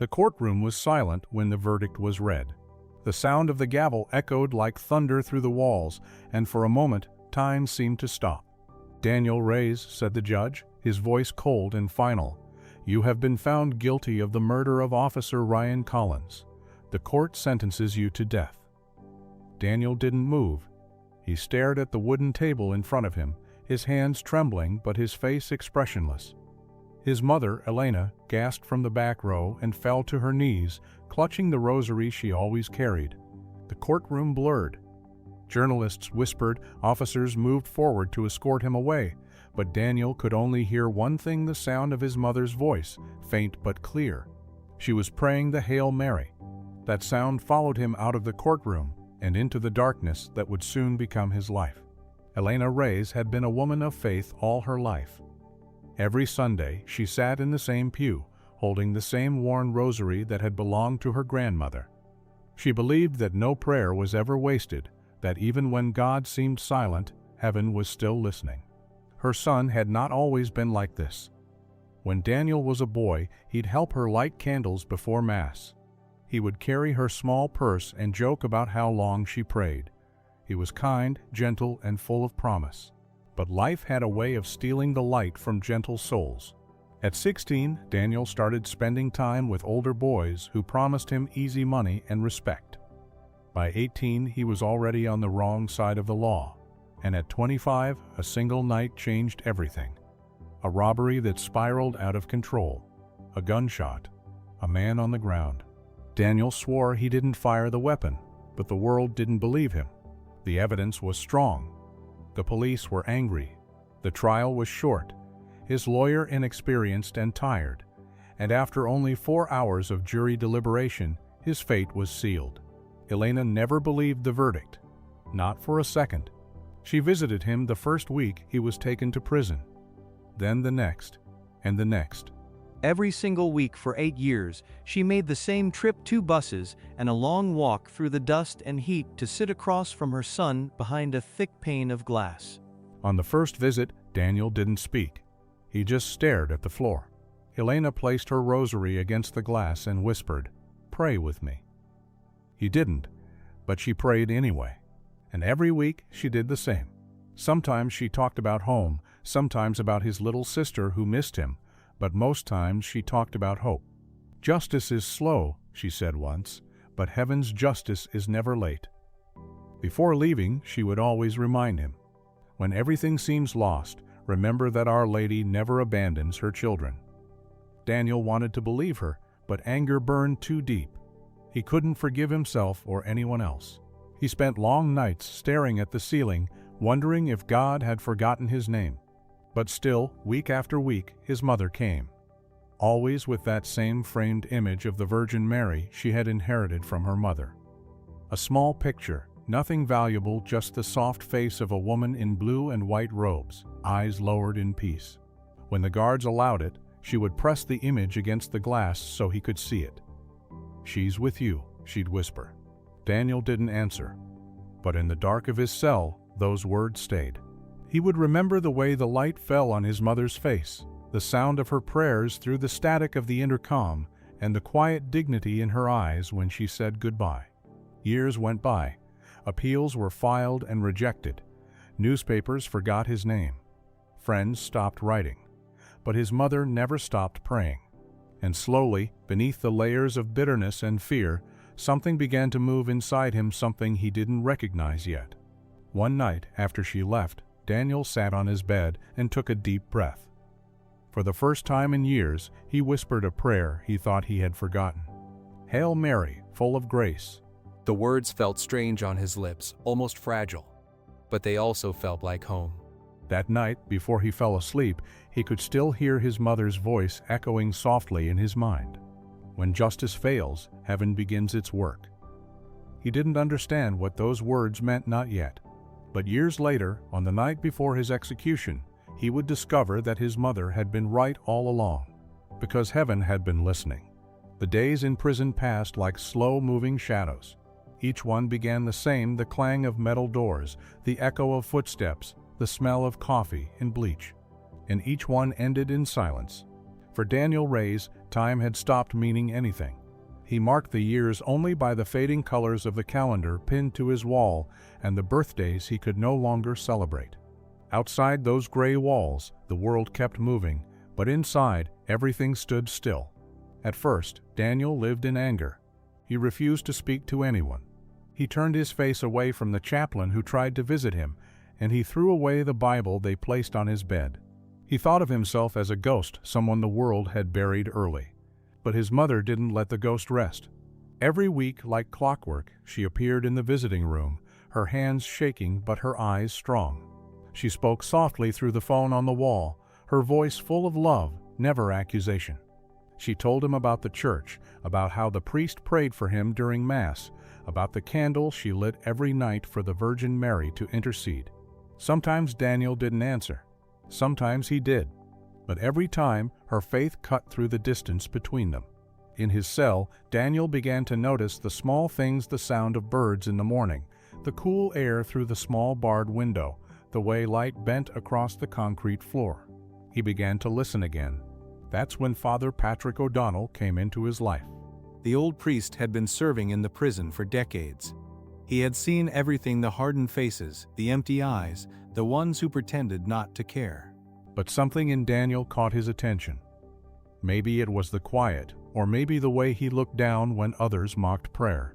The courtroom was silent when the verdict was read. The sound of the gavel echoed like thunder through the walls, and for a moment, time seemed to stop. "Daniel Reyes," said the judge, his voice cold and final, "you have been found guilty of the murder of Officer Ryan Collins. The court sentences you to death." Daniel didn't move. He stared at the wooden table in front of him, his hands trembling but his face expressionless. His mother, Elena, gasped from the back row and fell to her knees, clutching the rosary she always carried. The courtroom blurred. Journalists whispered, officers moved forward to escort him away, but Daniel could only hear one thing: the sound of his mother's voice, faint but clear. She was praying the Hail Mary. That sound followed him out of the courtroom and into the darkness that would soon become his life. Elena Reyes had been a woman of faith all her life. Every Sunday, she sat in the same pew, holding the same worn rosary that had belonged to her grandmother. She believed that no prayer was ever wasted, that even when God seemed silent, heaven was still listening. Her son had not always been like this. When Daniel was a boy, he'd help her light candles before Mass. He would carry her small purse and joke about how long she prayed. He was kind, gentle, and full of promise. But life had a way of stealing the light from gentle souls. At 16, Daniel started spending time with older boys who promised him easy money and respect. By 18, he was already on the wrong side of the law. And at 25, a single night changed everything. A robbery that spiraled out of control. A gunshot. A man on the ground. Daniel swore he didn't fire the weapon, but the world didn't believe him. The evidence was strong. The police were angry. The trial was short. His lawyer inexperienced and tired. And after only 4 hours of jury deliberation, his fate was sealed. Elena never believed the verdict. Not for a second. She visited him the first week he was taken to prison. Then the next, and the next. Every single week for 8 years, she made the same trip, 2 buses, and a long walk through the dust and heat to sit across from her son behind a thick pane of glass. On the first visit, Daniel didn't speak. He just stared at the floor. Elena placed her rosary against the glass and whispered, "Pray with me." He didn't, but she prayed anyway. And every week she did the same. Sometimes she talked about home, sometimes about his little sister who missed him, but most times she talked about hope. "Justice is slow," she said once, "but heaven's justice is never late." Before leaving, she would always remind him, "When everything seems lost, remember that Our Lady never abandons her children." Daniel wanted to believe her, but anger burned too deep. He couldn't forgive himself or anyone else. He spent long nights staring at the ceiling, wondering if God had forgotten his name. But still, week after week, his mother came. Always with that same framed image of the Virgin Mary she had inherited from her mother. A small picture, nothing valuable, just the soft face of a woman in blue and white robes, eyes lowered in peace. When the guards allowed it, she would press the image against the glass so he could see it. "She's with you," she'd whisper. Daniel didn't answer. But in the dark of his cell, those words stayed. He would remember the way the light fell on his mother's face, the sound of her prayers through the static of the intercom, and the quiet dignity in her eyes when she said goodbye. Years went by. Appeals were filed and rejected. Newspapers forgot his name. Friends stopped writing. But his mother never stopped praying. And slowly, beneath the layers of bitterness and fear, something began to move inside him, something he didn't recognize yet. One night, after she left, Daniel sat on his bed and took a deep breath. For the first time in years, he whispered a prayer he thought he had forgotten. "Hail Mary, full of grace." The words felt strange on his lips, almost fragile, but they also felt like home. That night, before he fell asleep, he could still hear his mother's voice echoing softly in his mind. When justice fails, heaven begins its work. He didn't understand what those words meant, not yet. But years later, on the night before his execution, he would discover that his mother had been right all along, because heaven had been listening. The days in prison passed like slow-moving shadows. Each one began the same: the clang of metal doors, the echo of footsteps, the smell of coffee and bleach. And each one ended in silence. For Daniel Reyes, Time had stopped meaning anything. He marked the years only by the fading colors of the calendar pinned to his wall and the birthdays he could no longer celebrate. Outside those gray walls, the world kept moving, but inside, everything stood still. At first, Daniel lived in anger. He refused to speak to anyone. He turned his face away from the chaplain who tried to visit him, and he threw away the Bible they placed on his bed. He thought of himself as a ghost, someone the world had buried early. But his mother didn't let the ghost rest. Every week, like clockwork, she appeared in the visiting room, her hands shaking but her eyes strong. She spoke softly through the phone on the wall, her voice full of love, never accusation. She told him about the church, about how the priest prayed for him during Mass, about the candle she lit every night for the Virgin Mary to intercede. Sometimes Daniel didn't answer. Sometimes he did. But every time, her faith cut through the distance between them. In his cell, Daniel began to notice the small things: the sound of birds in the morning, the cool air through the small barred window, the way light bent across the concrete floor. He began to listen again. That's when Father Patrick O'Donnell came into his life. The old priest had been serving in the prison for decades. He had seen everything: the hardened faces, the empty eyes, the ones who pretended not to care. But something in Daniel caught his attention. Maybe it was the quiet, or maybe the way he looked down when others mocked prayer.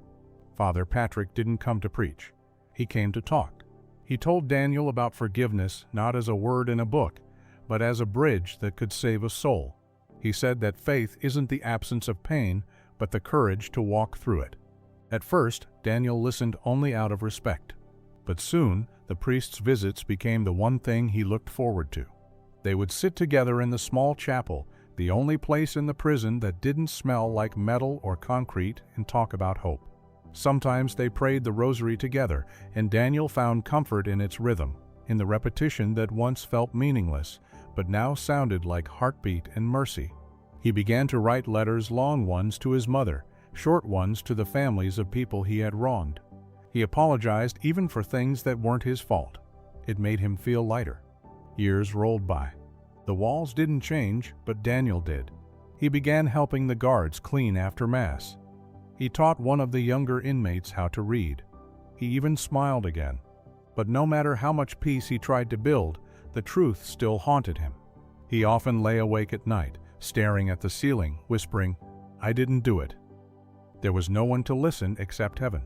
Father Patrick didn't come to preach. He came to talk. He told Daniel about forgiveness not as a word in a book, but as a bridge that could save a soul. He said that faith isn't the absence of pain, but the courage to walk through it. At first, Daniel listened only out of respect. But soon, the priest's visits became the one thing he looked forward to. They would sit together in the small chapel, the only place in the prison that didn't smell like metal or concrete, and talk about hope. Sometimes they prayed the rosary together, and Daniel found comfort in its rhythm, in the repetition that once felt meaningless, but now sounded like heartbeat and mercy. He began to write letters, long ones to his mother, short ones to the families of people he had wronged. He apologized even for things that weren't his fault. It made him feel lighter. Years rolled by. The walls didn't change, but Daniel did. He began helping the guards clean after Mass. He taught one of the younger inmates how to read. He even smiled again. But no matter how much peace he tried to build, the truth still haunted him. He often lay awake at night, staring at the ceiling, whispering, "I didn't do it." There was no one to listen except heaven.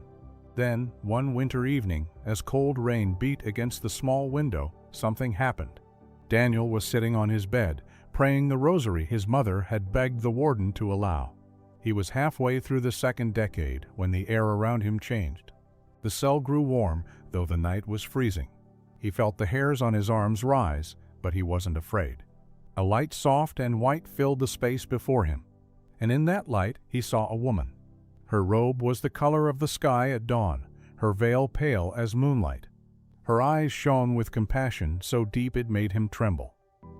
Then, one winter evening, as cold rain beat against the small window, something happened. Daniel was sitting on his bed, praying the rosary his mother had begged the warden to allow. He was halfway through the second decade when the air around him changed. The cell grew warm, though the night was freezing. He felt the hairs on his arms rise, but he wasn't afraid. A light soft and white filled the space before him, and in that light he saw a woman. Her robe was the color of the sky at dawn, her veil pale as moonlight. Her eyes shone with compassion so deep it made him tremble.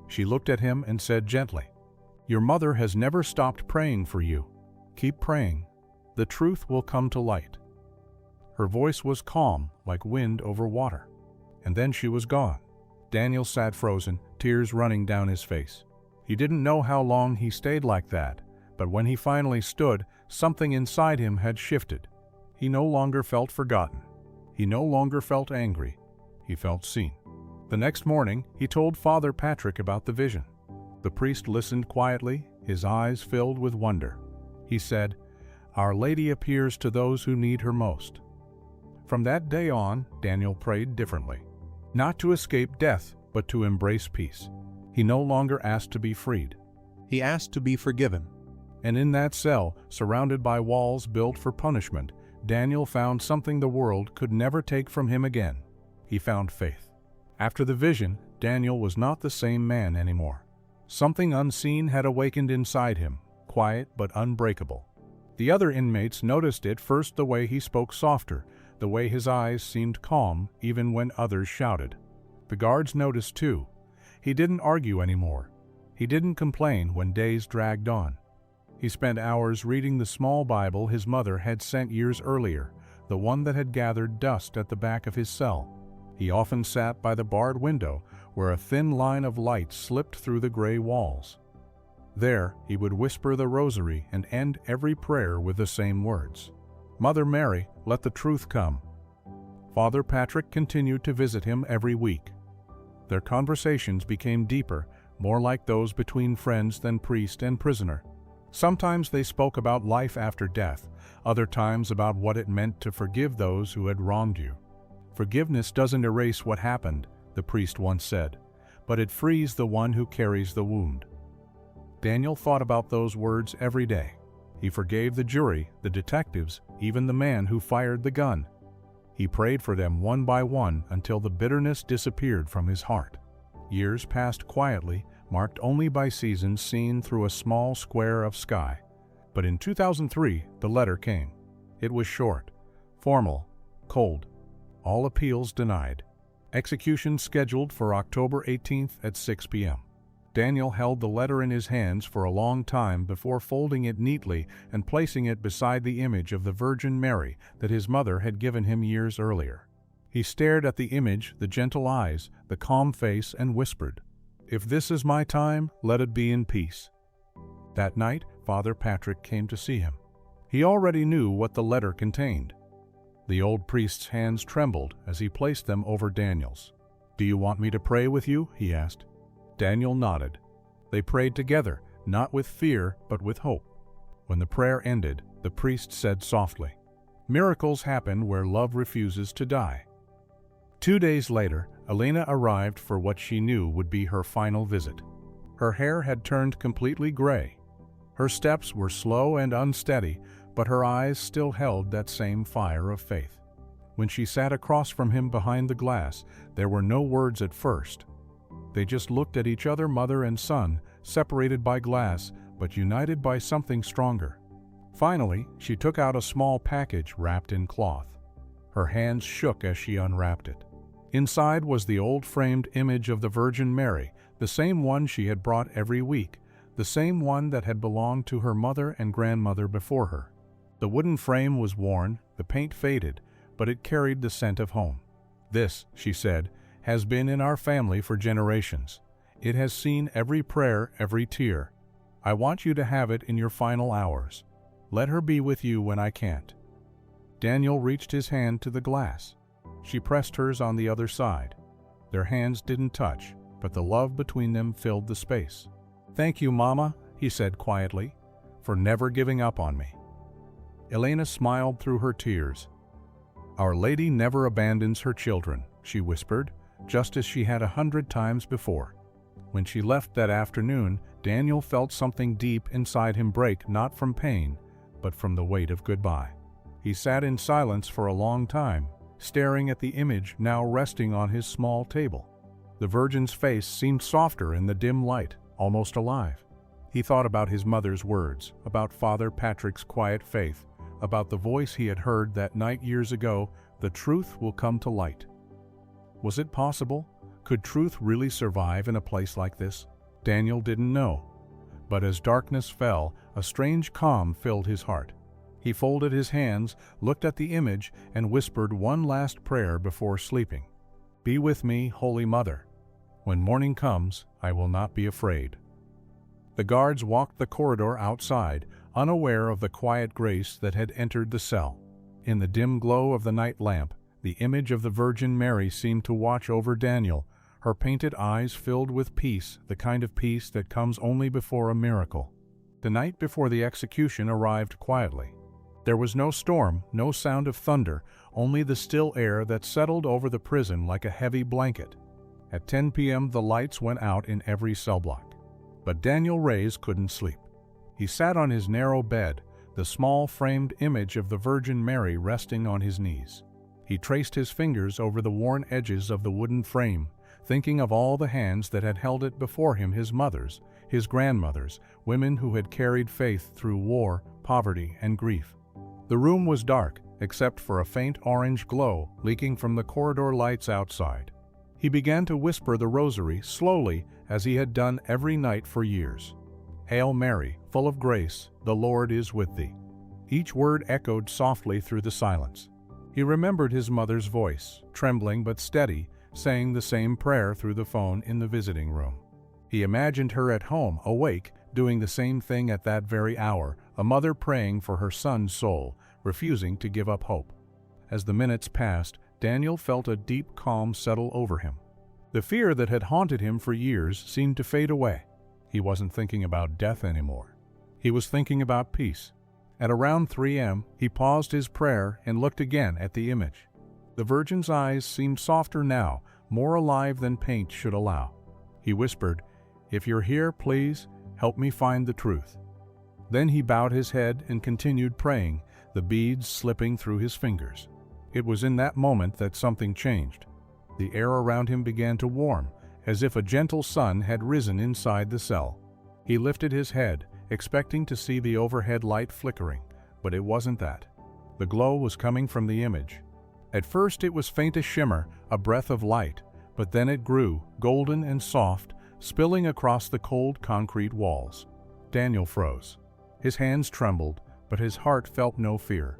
She looked at him and said gently, "Your mother has never stopped praying for you. Keep praying. The truth will come to light." Her voice was calm, like wind over water. And then she was gone. Daniel sat frozen, tears running down his face. He didn't know how long he stayed like that, but when he finally stood, something inside him had shifted. He no longer felt forgotten. He no longer felt angry. He felt seen. The next morning, he told Father Patrick about the vision. The priest listened quietly, his eyes filled with wonder. He said, "Our Lady appears to those who need her most." From that day on, Daniel prayed differently. Not to escape death, but to embrace peace. He no longer asked to be freed. He asked to be forgiven. And in that cell, surrounded by walls built for punishment, Daniel found something the world could never take from him again. He found faith. After the vision, Daniel was not the same man anymore. Something unseen had awakened inside him, quiet but unbreakable. The other inmates noticed it first: the way he spoke softer, the way his eyes seemed calm even when others shouted. The guards noticed too. He didn't argue anymore. He didn't complain when days dragged on. He spent hours reading the small Bible his mother had sent years earlier, the one that had gathered dust at the back of his cell. He often sat by the barred window, where a thin line of light slipped through the gray walls. There, he would whisper the rosary and end every prayer with the same words. "Mother Mary, let the truth come." Father Patrick continued to visit him every week. Their conversations became deeper, more like those between friends than priest and prisoner. Sometimes they spoke about life after death, other times about what it meant to forgive those who had wronged you. "Forgiveness doesn't erase what happened," the priest once said, "but it frees the one who carries the wound." Daniel thought about those words every day. He forgave the jury, the detectives, even the man who fired the gun. He prayed for them one by one until the bitterness disappeared from his heart. Years passed quietly, marked only by seasons seen through a small square of sky. But in 2003, the letter came. It was short, formal, cold. All appeals denied. Execution scheduled for October 18th at 6 p.m. Daniel held the letter in his hands for a long time before folding it neatly and placing it beside the image of the Virgin Mary that his mother had given him years earlier. He stared at the image, the gentle eyes, the calm face, and whispered, "If this is my time, let it be in peace." That night, Father Patrick came to see him. He already knew what the letter contained. The old priest's hands trembled as he placed them over Daniel's. "Do you want me to pray with you?" he asked. Daniel nodded. They prayed together, not with fear, but with hope. When the prayer ended, the priest said softly, "Miracles happen where love refuses to die." 2 days later, Elena arrived for what she knew would be her final visit. Her hair had turned completely gray. Her steps were slow and unsteady, but her eyes still held that same fire of faith. When she sat across from him behind the glass, there were no words at first. They just looked at each other, mother and son, separated by glass, but united by something stronger. Finally, she took out a small package wrapped in cloth. Her hands shook as she unwrapped it. Inside was the old framed image of the Virgin Mary, the same one she had brought every week, the same one that had belonged to her mother and grandmother before her. The wooden frame was worn, the paint faded, but it carried the scent of home. "This," she said, "has been in our family for generations. It has seen every prayer, every tear. I want you to have it in your final hours. Let her be with you when I can't." Daniel reached his hand to the glass. She pressed hers on the other side. Their hands didn't touch, but the love between them filled the space. "Thank you, Mama," he said quietly, "for never giving up on me." Elena smiled through her tears. "Our Lady never abandons her children," she whispered, just as she had 100 times before. When she left that afternoon, Daniel felt something deep inside him break, not from pain, but from the weight of goodbye. He sat in silence for a long time, staring at the image now resting on his small table. The Virgin's face seemed softer in the dim light, almost alive. He thought about his mother's words, about Father Patrick's quiet faith, about the voice he had heard that night years ago, "The truth will come to light." Was it possible? Could truth really survive in a place like this? Daniel didn't know. But as darkness fell, a strange calm filled his heart. He folded his hands, looked at the image, and whispered one last prayer before sleeping. "Be with me, Holy Mother. When morning comes, I will not be afraid." The guards walked the corridor outside, unaware of the quiet grace that had entered the cell. In the dim glow of the night lamp, the image of the Virgin Mary seemed to watch over Daniel, her painted eyes filled with peace, the kind of peace that comes only before a miracle. The night before the execution arrived quietly. There was no storm, no sound of thunder, only the still air that settled over the prison like a heavy blanket. At 10 p.m. the lights went out in every cell block. But Daniel Reyes couldn't sleep. He sat on his narrow bed, the small framed image of the Virgin Mary resting on his knees. He traced his fingers over the worn edges of the wooden frame, thinking of all the hands that had held it before him, his mother's, his grandmother's, women who had carried faith through war, poverty, and grief. The room was dark, except for a faint orange glow leaking from the corridor lights outside. He began to whisper the rosary slowly, as he had done every night for years. "Hail Mary, full of grace, the Lord is with thee." Each word echoed softly through the silence. He remembered his mother's voice, trembling but steady, saying the same prayer through the phone in the visiting room. He imagined her at home, awake, doing the same thing at that very hour, a mother praying for her son's soul, refusing to give up hope. As the minutes passed, Daniel felt a deep calm settle over him. The fear that had haunted him for years seemed to fade away. He wasn't thinking about death anymore. He was thinking about peace. At around 3 a.m., he paused his prayer and looked again at the image. The Virgin's eyes seemed softer now, more alive than paint should allow. He whispered, "If you're here, please, help me find the truth." Then he bowed his head and continued praying, the beads slipping through his fingers. It was in that moment that something changed. The air around him began to warm, as if a gentle sun had risen inside the cell. He lifted his head, expecting to see the overhead light flickering, but it wasn't that. The glow was coming from the image. At first it was faint as shimmer, a breath of light, but then it grew, golden and soft, spilling across the cold concrete walls. Daniel froze. His hands trembled, but his heart felt no fear.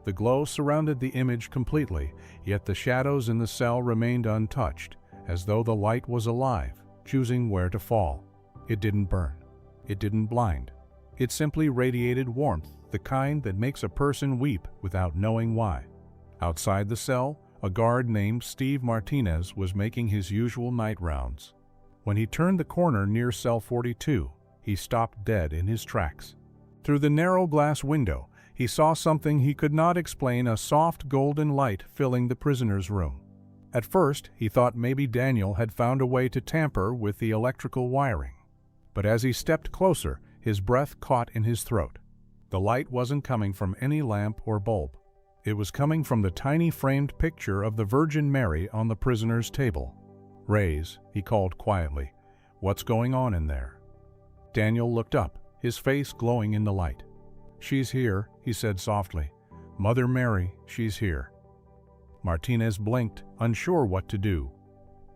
The glow surrounded the image completely, yet the shadows in the cell remained untouched, as though the light was alive, choosing where to fall. It didn't burn. It didn't blind. It simply radiated warmth, the kind that makes a person weep without knowing why. Outside the cell, a guard named Steve Martinez was making his usual night rounds. When he turned the corner near cell 42, he stopped dead in his tracks. Through the narrow glass window, he saw something he could not explain, a soft golden light filling the prisoner's room. At first, he thought maybe Daniel had found a way to tamper with the electrical wiring. But as he stepped closer, his breath caught in his throat. The light wasn't coming from any lamp or bulb. It was coming from the tiny framed picture of the Virgin Mary on the prisoner's table. "Rays," he called quietly. "What's going on in there?" Daniel looked up, his face glowing in the light. "She's here," he said softly. "Mother Mary, she's here." Martinez blinked, unsure what to do.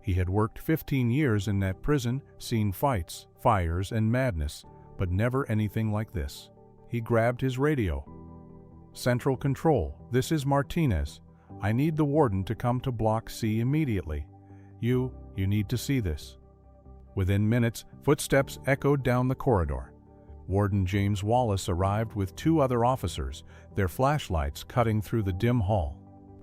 He had worked 15 years in that prison, seen fights, fires, and madness, but never anything like this. He grabbed his radio. "Central Control, this is Martinez. I need the warden to come to Block C immediately. You need to see this." Within minutes, footsteps echoed down the corridor. Warden James Wallace arrived with 2 other officers, their flashlights cutting through the dim hall.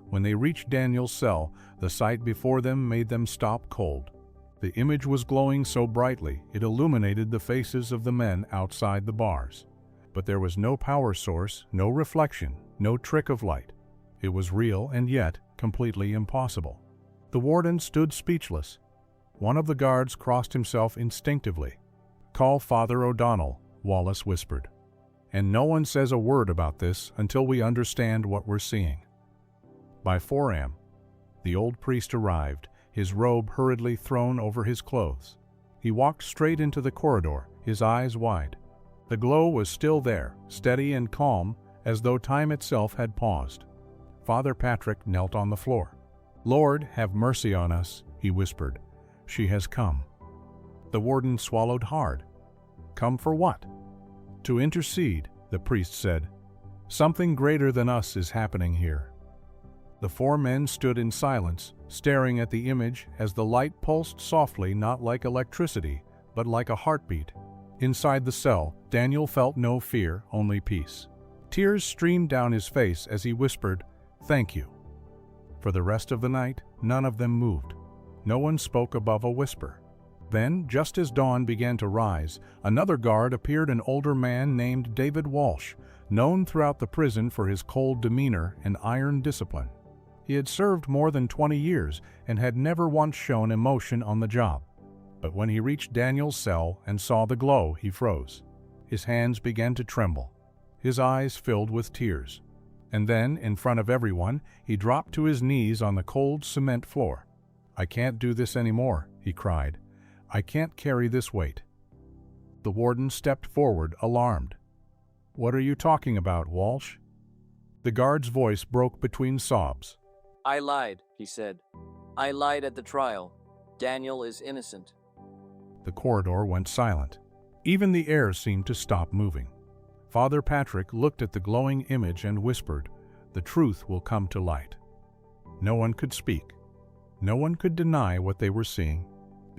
When they reached Daniel's cell, the sight before them made them stop cold. The image was glowing so brightly it illuminated the faces of the men outside the bars. But there was no power source, no reflection, no trick of light. It was real and yet completely impossible. The warden stood speechless. One of the guards crossed himself instinctively. "Call Father O'Donnell," Wallace whispered. "And no one says a word about this until we understand what we're seeing." By 4 a.m., the old priest arrived, his robe hurriedly thrown over his clothes. He walked straight into the corridor, his eyes wide. The glow was still there, steady and calm, as though time itself had paused. Father Patrick knelt on the floor. "Lord, have mercy on us," he whispered. "She has come." The warden swallowed hard. "Come for what?" "To intercede," the priest said. "Something greater than us is happening here." The 4 men stood in silence, staring at the image as the light pulsed softly, not like electricity, but like a heartbeat. Inside the cell, Daniel felt no fear, only peace. Tears streamed down his face as he whispered, "Thank you." For the rest of the night, none of them moved. No one spoke above a whisper. Then, just as dawn began to rise, another guard appeared, an older man named David Walsh, known throughout the prison for his cold demeanor and iron discipline. He had served more than 20 years and had never once shown emotion on the job. But when he reached Daniel's cell and saw the glow, he froze. His hands began to tremble. His eyes filled with tears. And then, in front of everyone, he dropped to his knees on the cold cement floor. "I can't do this anymore," he cried. "I can't carry this weight." The warden stepped forward, alarmed. "What are you talking about, Walsh?" The guard's voice broke between sobs. "I lied," he said. "I lied at the trial. Daniel is innocent." The corridor went silent. Even the air seemed to stop moving. Father Patrick looked at the glowing image and whispered, "The truth will come to light." No one could speak. No one could deny what they were seeing,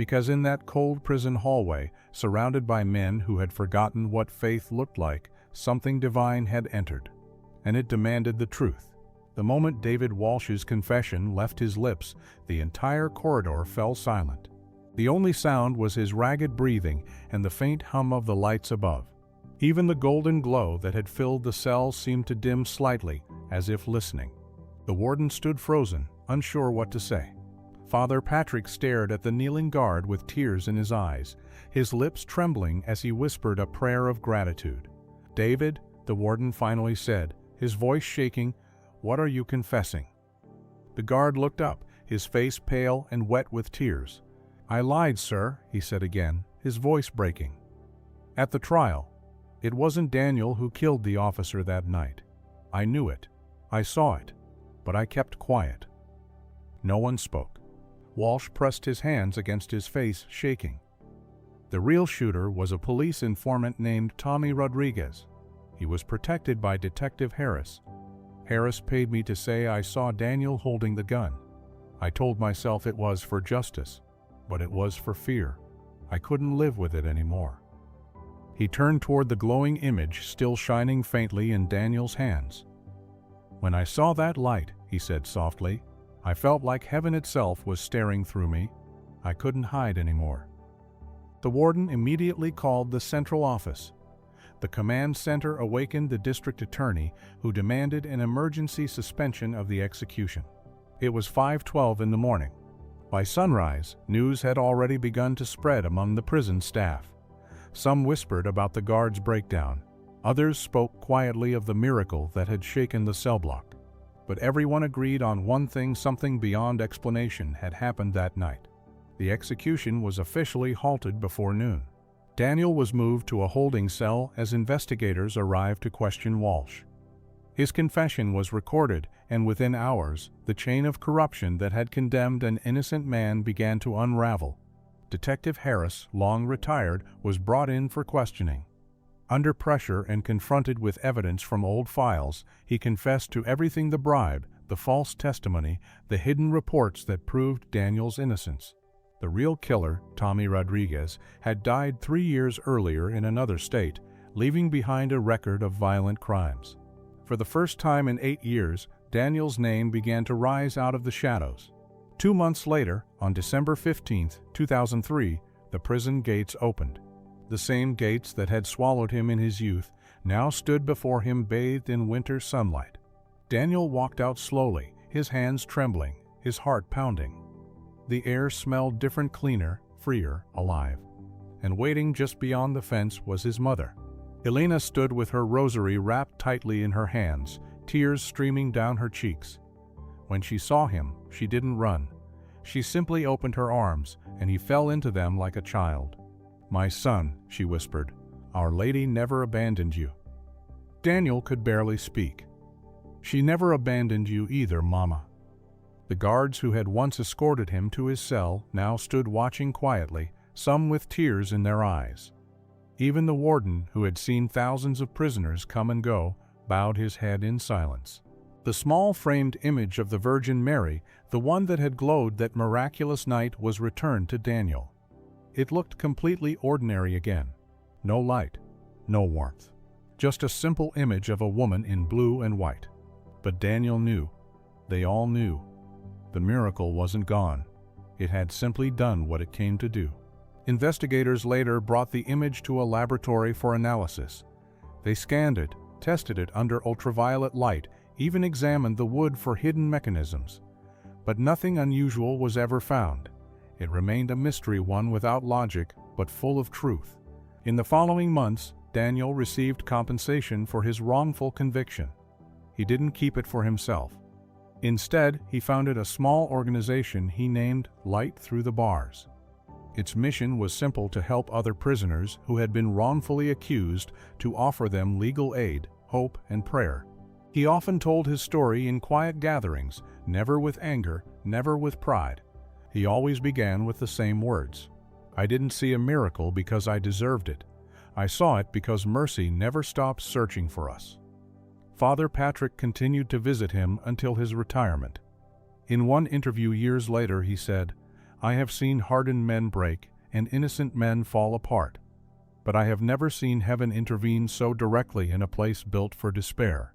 Because in that cold prison hallway, surrounded by men who had forgotten what faith looked like, something divine had entered. And it demanded the truth. The moment David Walsh's confession left his lips, the entire corridor fell silent. The only sound was his ragged breathing and the faint hum of the lights above. Even the golden glow that had filled the cell seemed to dim slightly, as if listening. The warden stood frozen, unsure what to say. Father Patrick stared at the kneeling guard with tears in his eyes, his lips trembling as he whispered a prayer of gratitude. "David," the warden finally said, his voice shaking, "what are you confessing?" The guard looked up, his face pale and wet with tears. "I lied, sir," he said again, his voice breaking. "At the trial, it wasn't Daniel who killed the officer that night. I knew it. I saw it. But I kept quiet." No one spoke. Walsh pressed his hands against his face, shaking. The real shooter was a police informant named Tommy Rodriguez. He was protected by Detective Harris. Harris paid me to say I saw Daniel holding the gun. I told myself it was for justice, but it was for fear. I couldn't live with it anymore. He turned toward the glowing image still shining faintly in Daniel's hands. "When I saw that light," he said softly, "I felt like heaven itself was staring through me. I couldn't hide anymore." The warden immediately called the central office. The command center awakened the district attorney, who demanded an emergency suspension of the execution. It was 5:12 in the morning. By sunrise, news had already begun to spread among the prison staff. Some whispered about the guard's breakdown. Others spoke quietly of the miracle that had shaken the cell block. But everyone agreed on one thing: something beyond explanation had happened that night. The execution was officially halted before noon. Daniel was moved to a holding cell as investigators arrived to question Walsh. His confession was recorded, and within hours, the chain of corruption that had condemned an innocent man began to unravel. Detective Harris, long retired, was brought in for questioning. Under pressure and confronted with evidence from old files, he confessed to everything: the bribe, the false testimony, the hidden reports that proved Daniel's innocence. The real killer, Tommy Rodriguez, had died 3 years earlier in another state, leaving behind a record of violent crimes. For the first time in 8 years, Daniel's name began to rise out of the shadows. 2 months later, on December 15, 2003, the prison gates opened. The same gates that had swallowed him in his youth now stood before him bathed in winter sunlight. Daniel walked out slowly, his hands trembling, his heart pounding. The air smelled different, cleaner, freer, alive. And waiting just beyond the fence was his mother. Elena stood with her rosary wrapped tightly in her hands, tears streaming down her cheeks. When she saw him, she didn't run. She simply opened her arms, and he fell into them like a child. "My son," she whispered, "Our Lady never abandoned you." Daniel could barely speak. "She never abandoned you either, Mama." The guards who had once escorted him to his cell now stood watching quietly, some with tears in their eyes. Even the warden, who had seen thousands of prisoners come and go, bowed his head in silence. The small framed image of the Virgin Mary, the one that had glowed that miraculous night, was returned to Daniel. It looked completely ordinary again. No light, no warmth. Just a simple image of a woman in blue and white. But Daniel knew. They all knew. The miracle wasn't gone. It had simply done what it came to do. Investigators later brought the image to a laboratory for analysis. They scanned it, tested it under ultraviolet light, even examined the wood for hidden mechanisms. But nothing unusual was ever found. It remained a mystery, one without logic, but full of truth. In the following months, Daniel received compensation for his wrongful conviction. He didn't keep it for himself. Instead, he founded a small organization he named Light Through the Bars. Its mission was simple: to help other prisoners who had been wrongfully accused, to offer them legal aid, hope, and prayer. He often told his story in quiet gatherings, never with anger, never with pride. He always began with the same words: "I didn't see a miracle because I deserved it. I saw it because mercy never stops searching for us." Father Patrick continued to visit him until his retirement. In one interview years later, he said, I have seen hardened men break and innocent men fall apart, but I have never seen heaven intervene so directly in a place built for despair.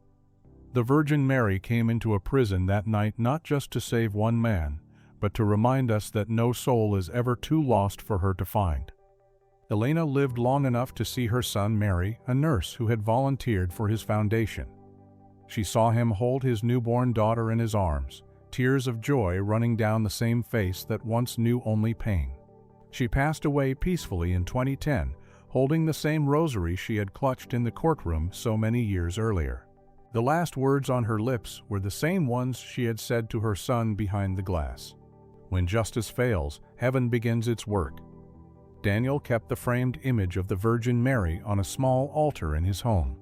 The Virgin Mary came into a prison that night not just to save one man, but to remind us that no soul is ever too lost for her to find. Elena lived long enough to see her son marry a nurse who had volunteered for his foundation. She saw him hold his newborn daughter in his arms, tears of joy running down the same face that once knew only pain. She passed away peacefully in 2010, holding the same rosary she had clutched in the courtroom so many years earlier. The last words on her lips were the same ones she had said to her son behind the glass. When justice fails, heaven begins its work. Daniel kept the framed image of the Virgin Mary on a small altar in his home.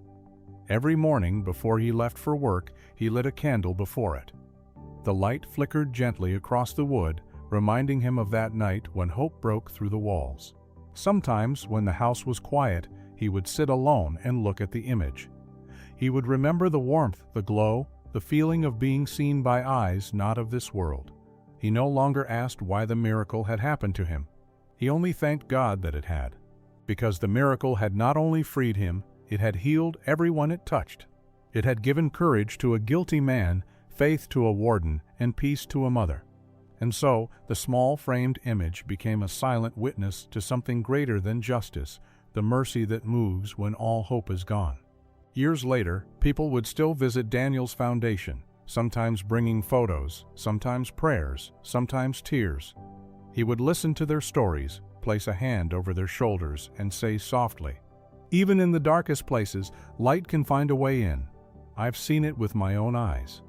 Every morning before he left for work, he lit a candle before it. The light flickered gently across the wood, reminding him of that night when hope broke through the walls. Sometimes, when the house was quiet, he would sit alone and look at the image. He would remember the warmth, the glow, the feeling of being seen by eyes not of this world. He no longer asked why the miracle had happened to him. He only thanked God that it had, because the miracle had not only freed him, it had healed everyone it touched. It had given courage to a guilty man, faith to a warden, and peace to a mother. And so, the small framed image became a silent witness to something greater than justice, the mercy that moves when all hope is gone. Years later, people would still visit Daniel's foundation, sometimes bringing photos, sometimes prayers, sometimes tears. He would listen to their stories, place a hand over their shoulders, and say softly, "Even in the darkest places, light can find a way in. I've seen it with my own eyes."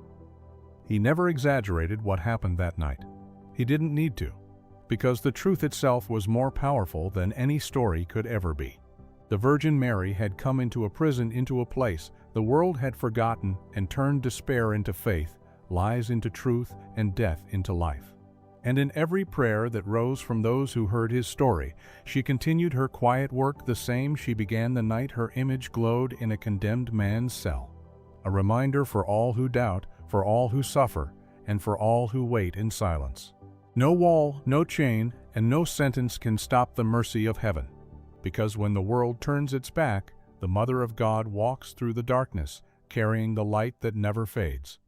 He never exaggerated what happened that night. He didn't need to, because the truth itself was more powerful than any story could ever be. The Virgin Mary had come into a prison, into a place the world had forgotten, and turned despair into faith, lies into truth, and death into life. And in every prayer that rose from those who heard his story, she continued her quiet work the same she began the night her image glowed in a condemned man's cell. A reminder for all who doubt, for all who suffer, and for all who wait in silence. No wall, no chain, and no sentence can stop the mercy of heaven. Because when the world turns its back, the Mother of God walks through the darkness, carrying the light that never fades.